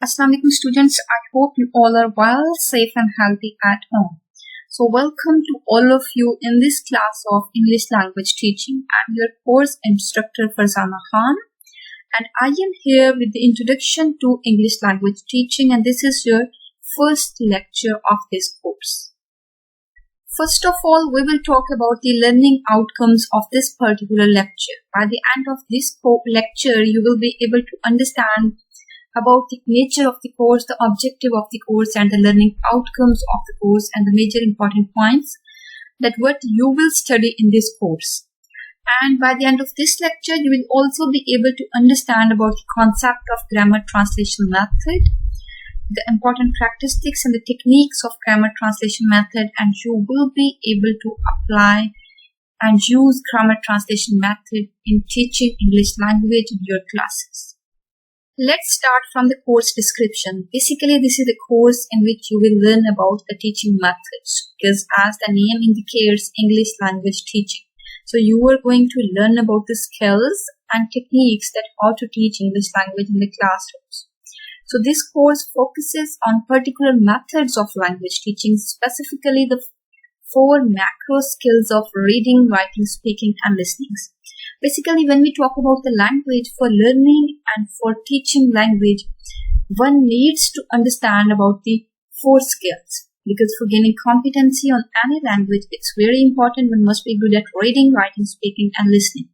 Assalamu alaikum students, I hope you all are well, safe and healthy at home. So welcome to all of you in this class of English language teaching. I'm your course instructor Farzana Khan and I am here with the introduction to English language teaching, and this is your first lecture of this course. First of all, we will talk about the learning outcomes of this particular lecture. By the end of this lecture, you will be able to understand about the nature of the course, the objective of the course, and the learning outcomes of the course, and the major important points that what you will study in this course. And by the end of this lecture, you will also be able to understand about the concept of grammar translation method, the important characteristics and the techniques of grammar translation method, and you will be able to apply and use grammar translation method in teaching English language in your classes. Let's start from the course description. Basically, this is a course in which you will learn about the teaching methods, because as the name indicates, English language teaching. So you are going to learn about the skills and techniques that how to teach English language in the classrooms. So this course focuses on particular methods of language teaching, specifically the 4 macro skills of reading, writing, speaking, and listening. Basically, when we talk about the language, for learning and for teaching language, one needs to understand about the 4 skills. Because for gaining competency on any language, it's very important one must be good at reading, writing, speaking, and listening.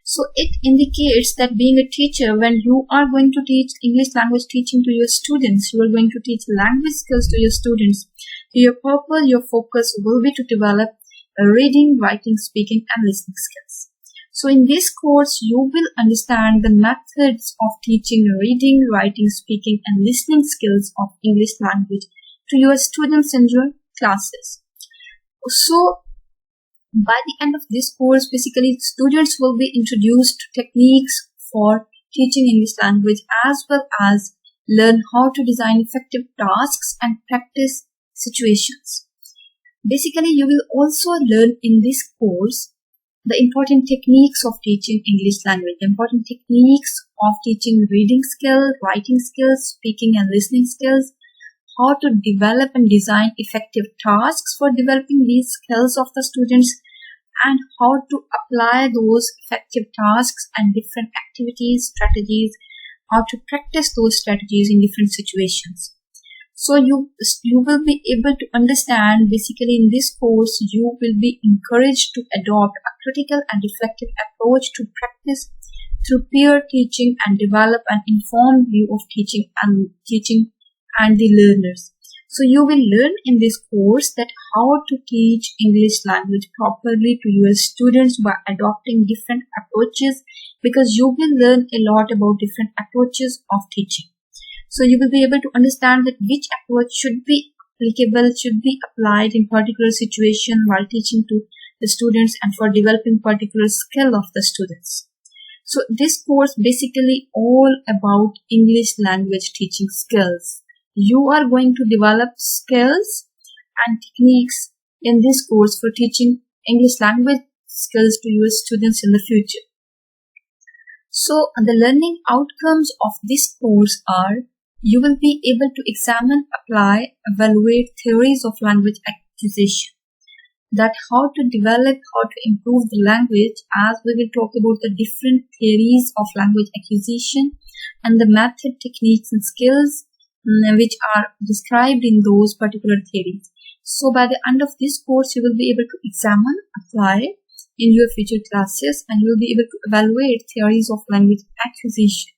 So it indicates that being a teacher, when you are going to teach English language teaching to your students, you are going to teach language skills to your students. Your purpose, your focus will be to develop reading, writing, speaking, and listening skills. So in this course, you will understand the methods of teaching reading, writing, speaking, and listening skills of English language to your students in your classes. So by the end of this course, basically students will be introduced to techniques for teaching English language, as well as learn how to design effective tasks and practice situations. Basically, you will also learn in this course the important techniques of teaching English language, the important techniques of teaching reading skills, writing skills, speaking and listening skills, how to develop and design effective tasks for developing these skills of the students, and how to apply those effective tasks and different activities, strategies, how to practice those strategies in different situations. So you will be able to understand, basically in this course, you will be encouraged to adopt a critical and reflective approach to practice through peer teaching and develop an informed view of teaching and the learners. So you will learn in this course that how to teach English language properly to your students by adopting different approaches, because you will learn a lot about different approaches of teaching. So you will be able to understand that which approach should be applicable, should be applied in particular situation while teaching to the students and for developing particular skill of the students. So this course basically all about English language teaching skills. You are going to develop skills and techniques in this course for teaching English language skills to your students in the future. So the learning outcomes of this course are: you will be able to examine, apply, evaluate theories of language acquisition. That how to develop, how to improve the language, as we will talk about the different theories of language acquisition and the method, techniques and skills which are described in those particular theories. So by the end of this course, you will be able to examine, apply in your future classes, and you will be able to evaluate theories of language acquisition.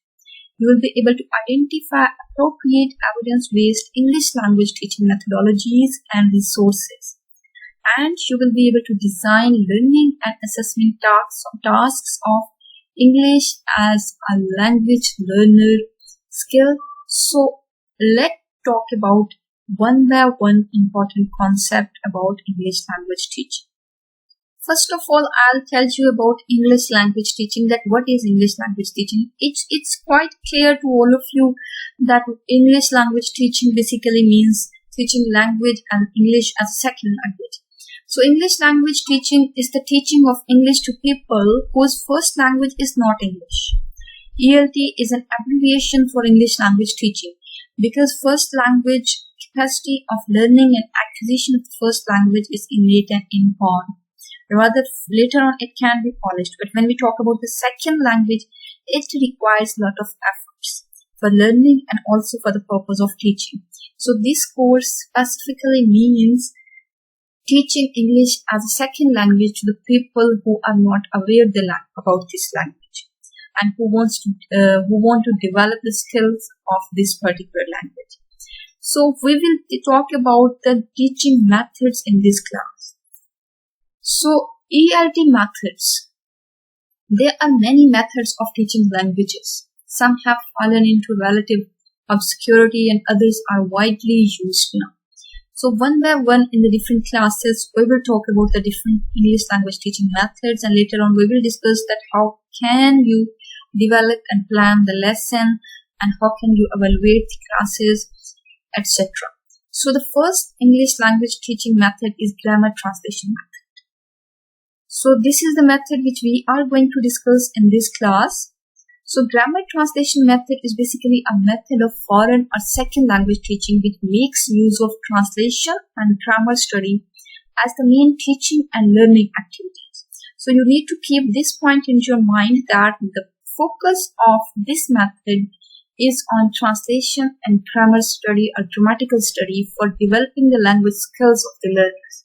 You will be able to identify appropriate evidence-based English language teaching methodologies and resources. And you will be able to design learning and assessment tasks of English as a language learner skill. So let's talk about one by one important concept about English language teaching. First of all, I'll tell you about English language teaching, that what is English language teaching. It's quite clear to all of you that English language teaching basically means teaching language and English as a second language. So English language teaching is the teaching of English to people whose first language is not English. ELT is an abbreviation for English language teaching. because first language capacity of learning and acquisition of the first language is innate and inborn. Rather, later on it can be polished. But when we talk about the second language, it requires a lot of efforts for learning and also for the purpose of teaching. So this course specifically means teaching English as a second language to the people who are not aware about this language and who want to develop the skills of this particular language. So we will talk about the teaching methods in this class. So ELT methods. There are many methods of teaching languages. Some have fallen into relative obscurity and others are widely used now. So one by one in the different classes, we will talk about the different English language teaching methods, and later on we will discuss that how can you develop and plan the lesson and how can you evaluate the classes, etc. So the first English language teaching method is grammar translation method. So this is the method which we are going to discuss in this class. So grammar translation method is basically a method of foreign or second language teaching which makes use of translation and grammar study as the main teaching and learning activities. So you need to keep this point in your mind that the focus of this method is on translation and grammar study or grammatical study for developing the language skills of the learners.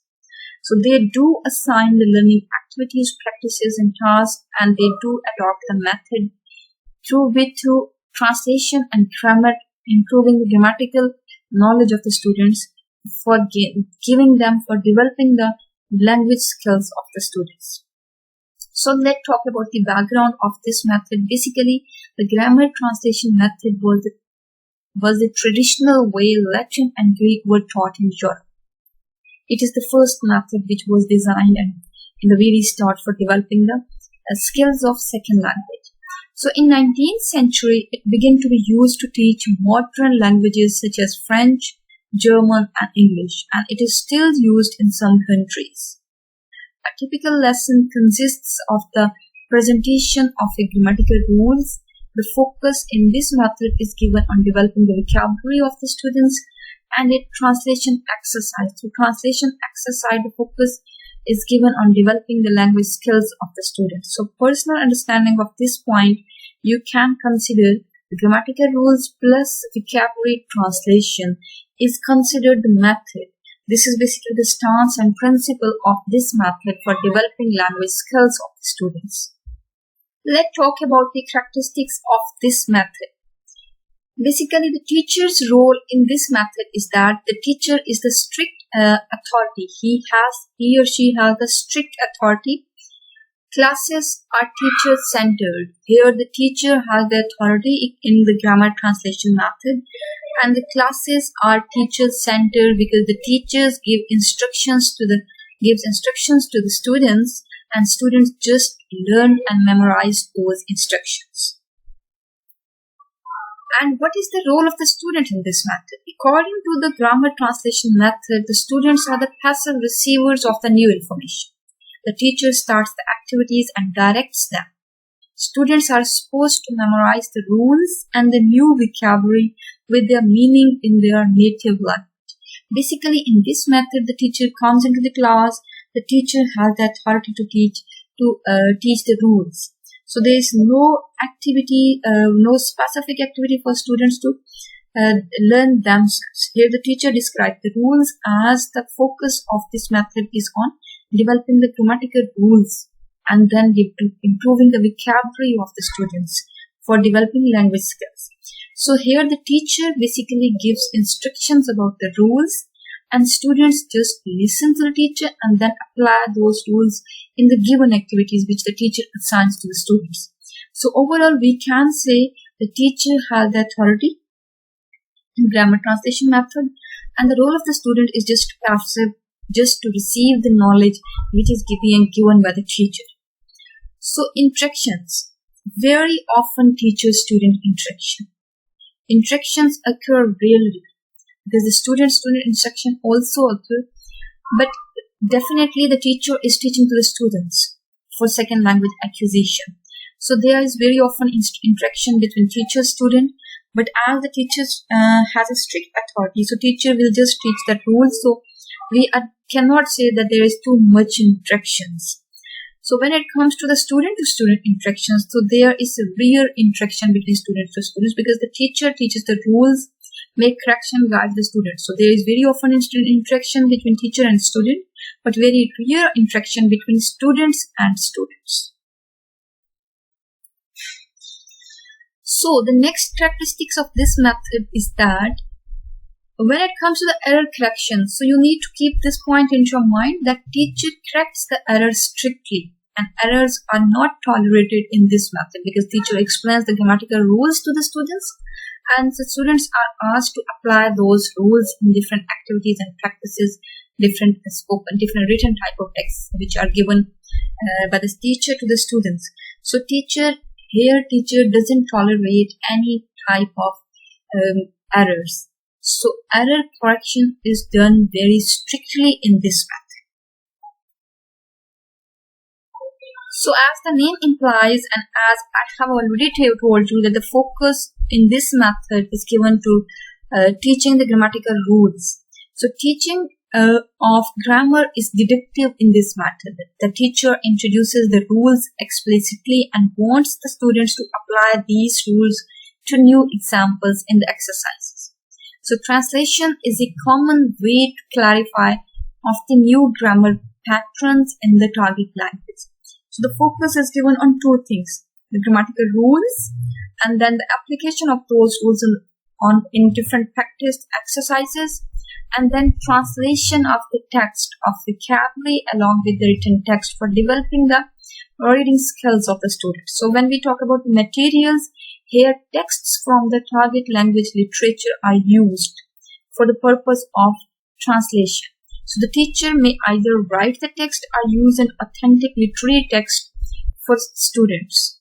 So they do assign the learning activities, practices and tasks, and they do adopt the method through translation and grammar, improving the grammatical knowledge of the students for developing the language skills of the students. So let's talk about the background of this method. Basically, the grammar translation method was the traditional way Latin and Greek were taught in Europe. It is the first method which was designed and in the very start for developing the skills of second language. So in 19th century, it began to be used to teach modern languages such as French, German and English, and it is still used in some countries. A typical lesson consists of the presentation of a grammatical rules. The focus in this method is given on developing the vocabulary of the students and a translation exercise. Through translation exercise, the focus is given on developing the language skills of the students. So personal understanding of this point, you can consider the grammatical rules plus vocabulary translation is considered the method. This is basically the stance and principle of this method for developing language skills of the students. Let's talk about the characteristics of this method. Basically, the teacher's role in this method is that the teacher is the strict authority. He or she has the strict authority. Classes are teacher-centered. Here, the teacher has the authority in the grammar translation method, and the classes are teacher-centered because the teachers gives instructions to the students, and students just learn and memorize those instructions. And what is the role of the student in this method? According to the grammar translation method, the students are the passive receivers of the new information. The teacher starts the activities and directs them. Students are supposed to memorize the rules and the new vocabulary with their meaning in their native language. Basically, in this method, the teacher comes into the class. The teacher has the authority to teach the rules. So there is no activity, no specific activity for students to learn themselves. Here the teacher describes the rules as the focus of this method is on developing the grammatical rules and then improving the vocabulary of the students for developing language skills. So here the teacher basically gives instructions about the rules and students just listen to the teacher and then apply those rules in the given activities which the teacher assigns to the students. So overall, we can say the teacher has the authority in grammar translation method, and the role of the student is just passive, just to receive the knowledge which is given by the teacher. So interactions. Very often teacher-student interaction. Interactions occur rarely because the student-student interaction also occur, but definitely the teacher is teaching to the students for second language acquisition. So there is very often interaction between teacher-student, But as the teacher has a strict authority, so teacher will just teach the rules. So we cannot say that there is too much interactions. So when it comes to the student-to-student interactions, so there is a rare interaction between students to students because the teacher teaches the rules, make correction, guide the students. So there is very often interaction between teacher and student, but very rare interaction between students and students. So the next characteristics of this method is that when it comes to the error correction, so you need to keep this point in your mind that teacher corrects the errors strictly and errors are not tolerated in this method because teacher explains the grammatical rules to the students and the students are asked to apply those rules in different activities and practices, different spoken, different written type of texts which are given by the teacher to the students. So teacher doesn't tolerate any type of errors. So error correction is done very strictly in this method. So as the name implies and as I have already told you that the focus in this method is given to teaching the grammatical rules. So teaching of grammar is deductive in this method. The teacher introduces the rules explicitly and wants the students to apply these rules to new examples in the exercises. So translation is a common way to clarify of the new grammar patterns in the target language. So the focus is given on two things, the grammatical rules and then the application of those rules in different practice exercises, and then translation of the text of vocabulary along with the written text for developing the reading skills of the students. So when we talk about materials, here texts from the target language literature are used for the purpose of translation. So the teacher may either write the text or use an authentic literary text for students.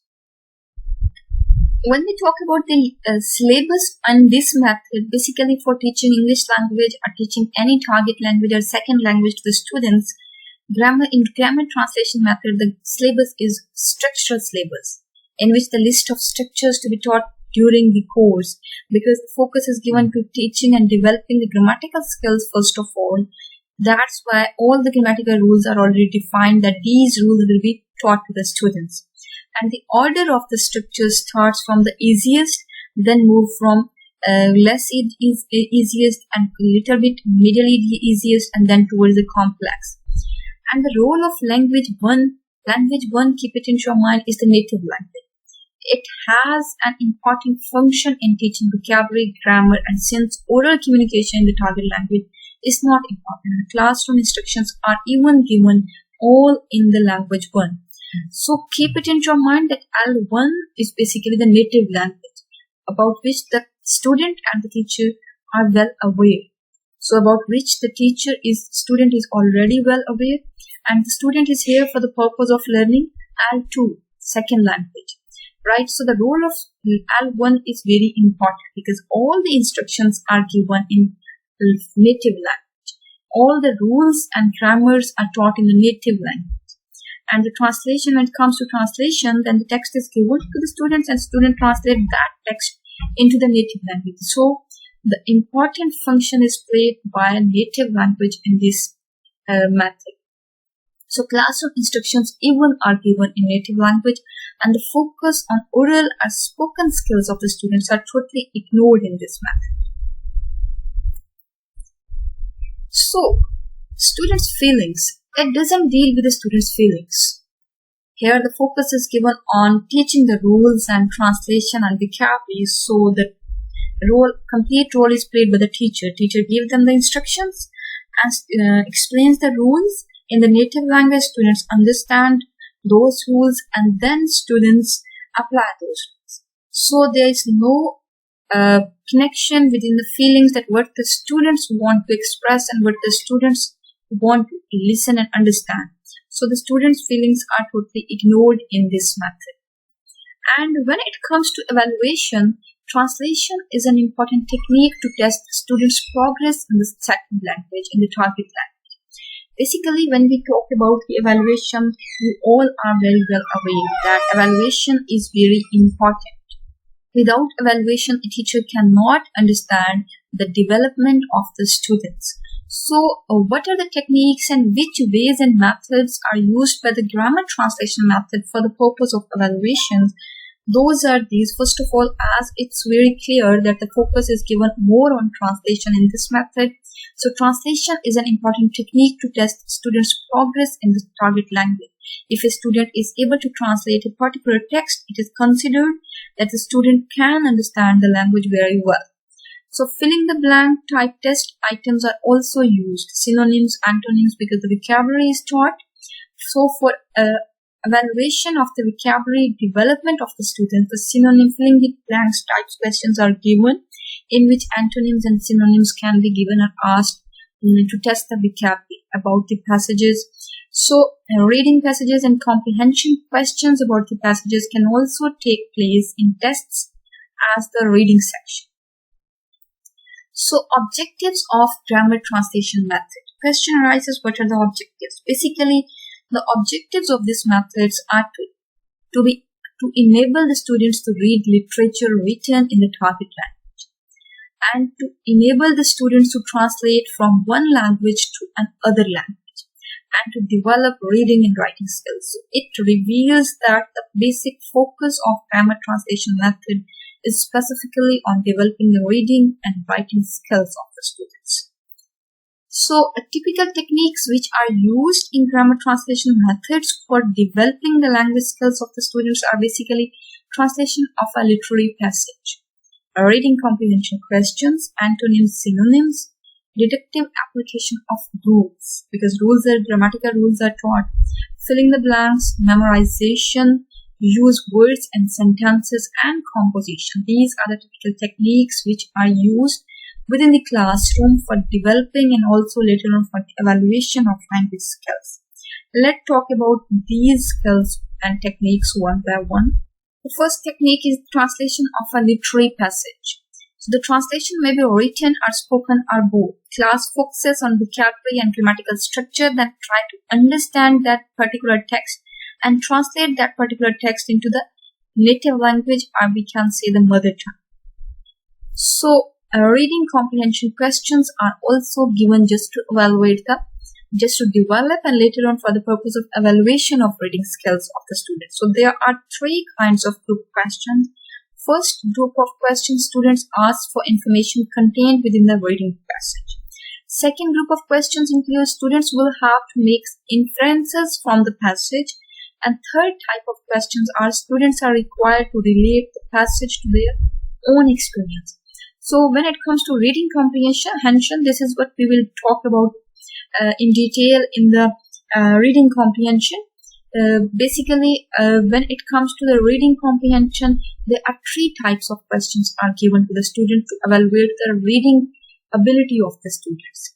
When we talk about the syllabus and this method, basically for teaching English language or teaching any target language or second language to the students, in grammar translation method, the syllabus is structural syllabus, in which the list of structures to be taught during the course, because the focus is given to teaching and developing the grammatical skills first of all. That's why all the grammatical rules are already defined, that these rules will be taught to the students. And the order of the structure starts from the easiest, then move from easiest and a little bit middle easiest, and then towards the complex. And the role of language one, keep it in your mind, is the native language. It has an important function in teaching vocabulary, grammar, and since oral communication in the target language is not important, the classroom instructions are even given all in the language one. So keep it in your mind that L1 is basically the native language about which the student and the teacher are well aware. So about which the student is already well aware, and the student is here for the purpose of learning L2, second language. Right? So the role of L1 is very important because all the instructions are given in native language. All the rules and grammars are taught in the native language. And the translation, when it comes to translation, then the text is given to the students and students translate that text into the native language. So the important function is played by a native language in this method. So classroom instructions even are given in native language, and the focus on oral or spoken skills of the students are totally ignored in this method. So students' feelings. It doesn't deal with the students' feelings. Here the focus is given on teaching the rules and translation and vocabulary. So the complete role is played by the teacher. Teacher gives them the instructions and explains the rules in the native language. Students understand those rules and then students apply those rules. So there is no connection within the feelings that what the students want to express and what the students want to listen and understand. So the students' feelings are totally ignored in this method. And when it comes to evaluation, translation is an important technique to test the students' progress in the second language, in the target language. Basically, when we talk about the evaluation, we all are very well aware that evaluation is very important. Without evaluation, a teacher cannot understand the development of the students. So, what are the techniques and which ways and methods are used by the grammar translation method for the purpose of evaluations? Those are these. First of all, as it's very clear that the focus is given more on translation in this method. So, translation is an important technique to test students' progress in the target language. If a student is able to translate a particular text, it is considered that the student can understand the language very well. So, filling the blank type test items are also used. Synonyms, antonyms, because the vocabulary is taught. So, for evaluation of the vocabulary development of the student, the synonym filling the blanks types questions are given, in which antonyms and synonyms can be given or asked to test the vocabulary about the passages. So, reading passages and comprehension questions about the passages can also take place in tests as the reading section. So, objectives of grammar translation method. Question arises, what are the objectives? Basically, the objectives of these methods are to enable the students to read literature written in the target language, and to enable the students to translate from one language to another language, and to develop reading and writing skills. So it reveals that the basic focus of grammar translation method is specifically on developing the reading and writing skills of the students. So, typical techniques which are used in grammar translation methods for developing the language skills of the students are basically translation of a literary passage, reading comprehension questions, antonyms, synonyms, deductive application of rules, because grammatical rules are taught, filling the blanks, memorization, use words and sentences, and composition. These are the typical techniques which are used within the classroom for developing and also later on for the evaluation of language skills. Let's talk about these skills and techniques one by one. The first technique is translation of a literary passage. So the translation may be written or spoken or both. Class focuses on vocabulary and grammatical structure that try to understand that particular text and translate that particular text into the native language, or we can say the mother tongue. So, reading comprehension questions are also given just to develop and later on for the purpose of evaluation of reading skills of the students. So, there are three kinds of group questions. First group of questions, students ask for information contained within the reading passage. Second group of questions includes students will have to make inferences from the passage. And third type of questions are students are required to relate the passage to their own experience. So when it comes to reading comprehension, this is what we will talk about in detail in the reading comprehension. Basically, when it comes to the reading comprehension, there are three types of questions are given to the student to evaluate the reading ability of the students.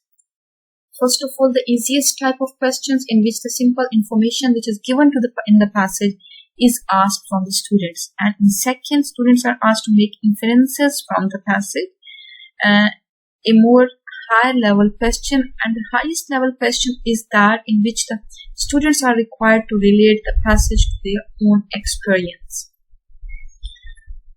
First of all, the easiest type of questions in which the simple information which is given to in the passage is asked from the students. And in second, students are asked to make inferences from the passage. A more higher level question, and the highest level question is that in which the students are required to relate the passage to their own experience.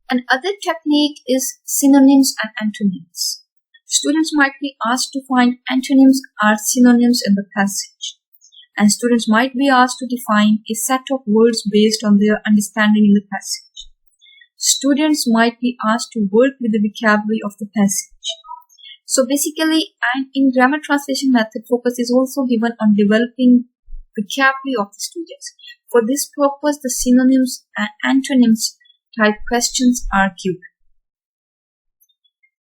Another technique is synonyms and antonyms. Students might be asked to find antonyms or synonyms in the passage, and students might be asked to define a set of words based on their understanding in the passage. Students might be asked to work with the vocabulary of the passage. So basically, and in grammar translation method, focus is also given on developing vocabulary of the students. For this purpose, the synonyms and antonyms type questions are given.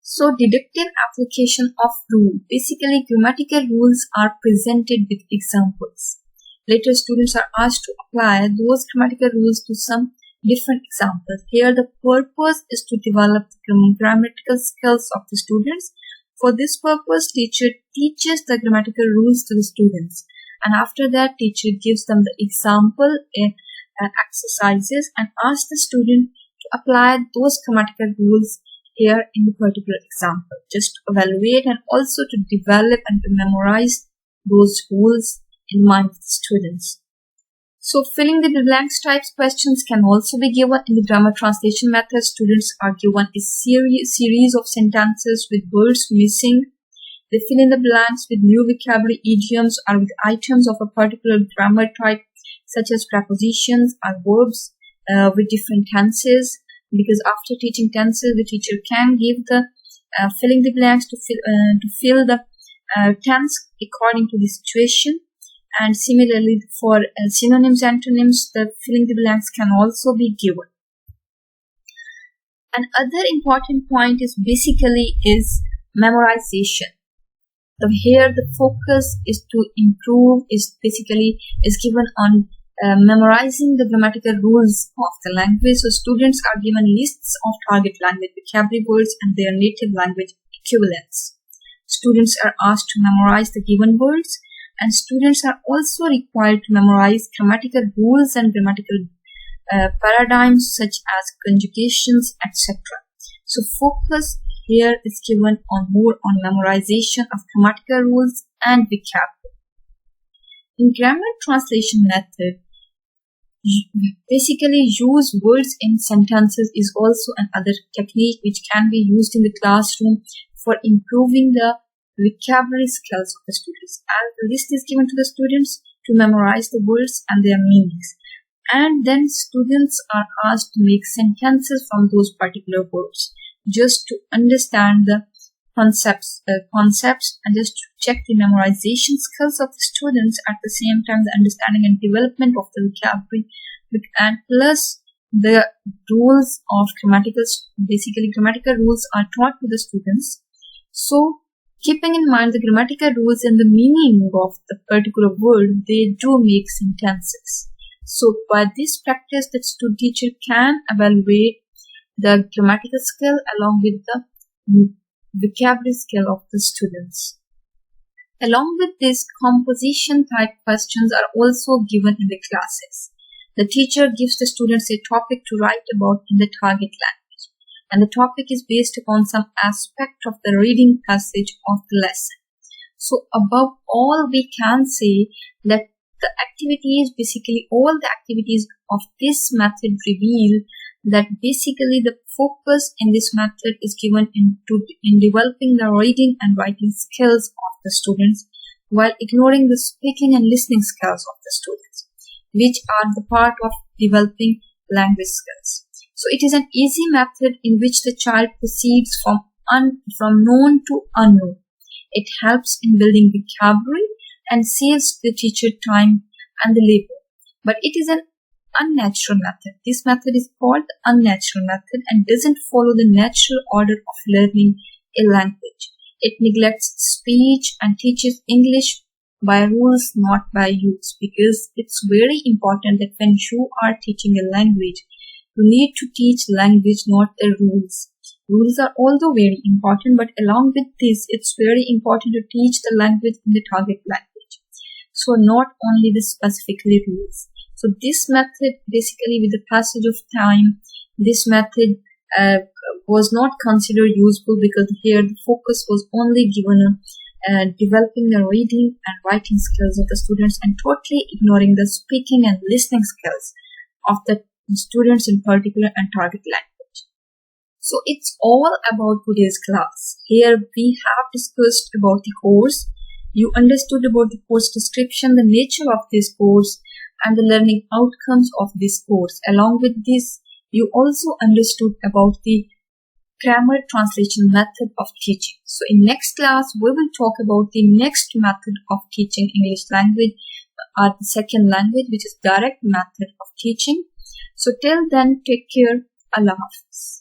So, deductive application of rule. Basically, grammatical rules are presented with examples. Later, students are asked to apply those grammatical rules to some different examples. Here, the purpose is to develop the grammatical skills of the students. For this purpose, teacher teaches the grammatical rules to the students. And after that, teacher gives them the example exercises and asks the student to apply those grammatical rules here in the particular example, just to evaluate and also to develop and to memorize those rules in mind of the students. So filling the blanks types questions can also be given in the grammar translation method. Students are given a series of sentences with words missing. They fill in the blanks with new vocabulary, idioms, or with items of a particular grammar type, such as prepositions or verbs with different tenses. Because after teaching tenses, the teacher can give the filling the blanks to fill the tense according to the situation. And similarly, for synonyms, antonyms, the filling the blanks can also be given. Another important point is memorization. So here the focus is to improve is given on memorizing the grammatical rules of the language. So students are given lists of target language vocabulary words and their native language equivalents. Students are asked to memorize the given words, and students are also required to memorize grammatical rules and grammatical paradigms such as conjugations, etc. So focus here is given more on memorization of grammatical rules and vocabulary. In grammar translation method, basically use words in sentences is also another technique which can be used in the classroom for improving the vocabulary skills of the students. As the list is given to the students to memorize the words and their meanings, and then students are asked to make sentences from those particular words just to understand the concepts and just to check the memorization skills of the students, at the same time the understanding and development of the vocabulary, and plus the rules of grammatical rules are taught to the students. So keeping in mind the grammatical rules and the meaning of the particular word, they do make sentences. So by this practice, the teacher can evaluate the grammatical skill along with the vocabulary skill of the students. Along with this, composition type questions are also given in the classes. The teacher gives the students a topic to write about in the target language, and the topic is based upon some aspect of the reading passage of the lesson. So above all, we can say that all the activities of this method reveal that basically the focus in this method is given in developing the reading and writing skills of the students, while ignoring the speaking and listening skills of the students, which are the part of developing language skills. So it is an easy method in which the child proceeds from known to unknown. It helps in building vocabulary and saves the teacher time and the labor. But it is an unnatural method. This method is called the unnatural method and doesn't follow the natural order of learning a language. It neglects speech and teaches English by rules, not by use, because it's very important that when you are teaching a language, you need to teach language, not the rules. Rules are although very important, but along with this, it's very important to teach the language in the target language. So not only the specifically rules. So this method, basically with the passage of time, this method was not considered useful because here the focus was only given on developing the reading and writing skills of the students and totally ignoring the speaking and listening skills of the students in particular and target language. So it's all about today's class. Here we have discussed about the course. You understood about the course description, the nature of this course, and the learning outcomes of this course. Along with this, you also understood about the grammar translation method of teaching. So in next class, we will talk about the next method of teaching English language, or the second language, which is direct method of teaching. So till then, take care. Allah Hafiz.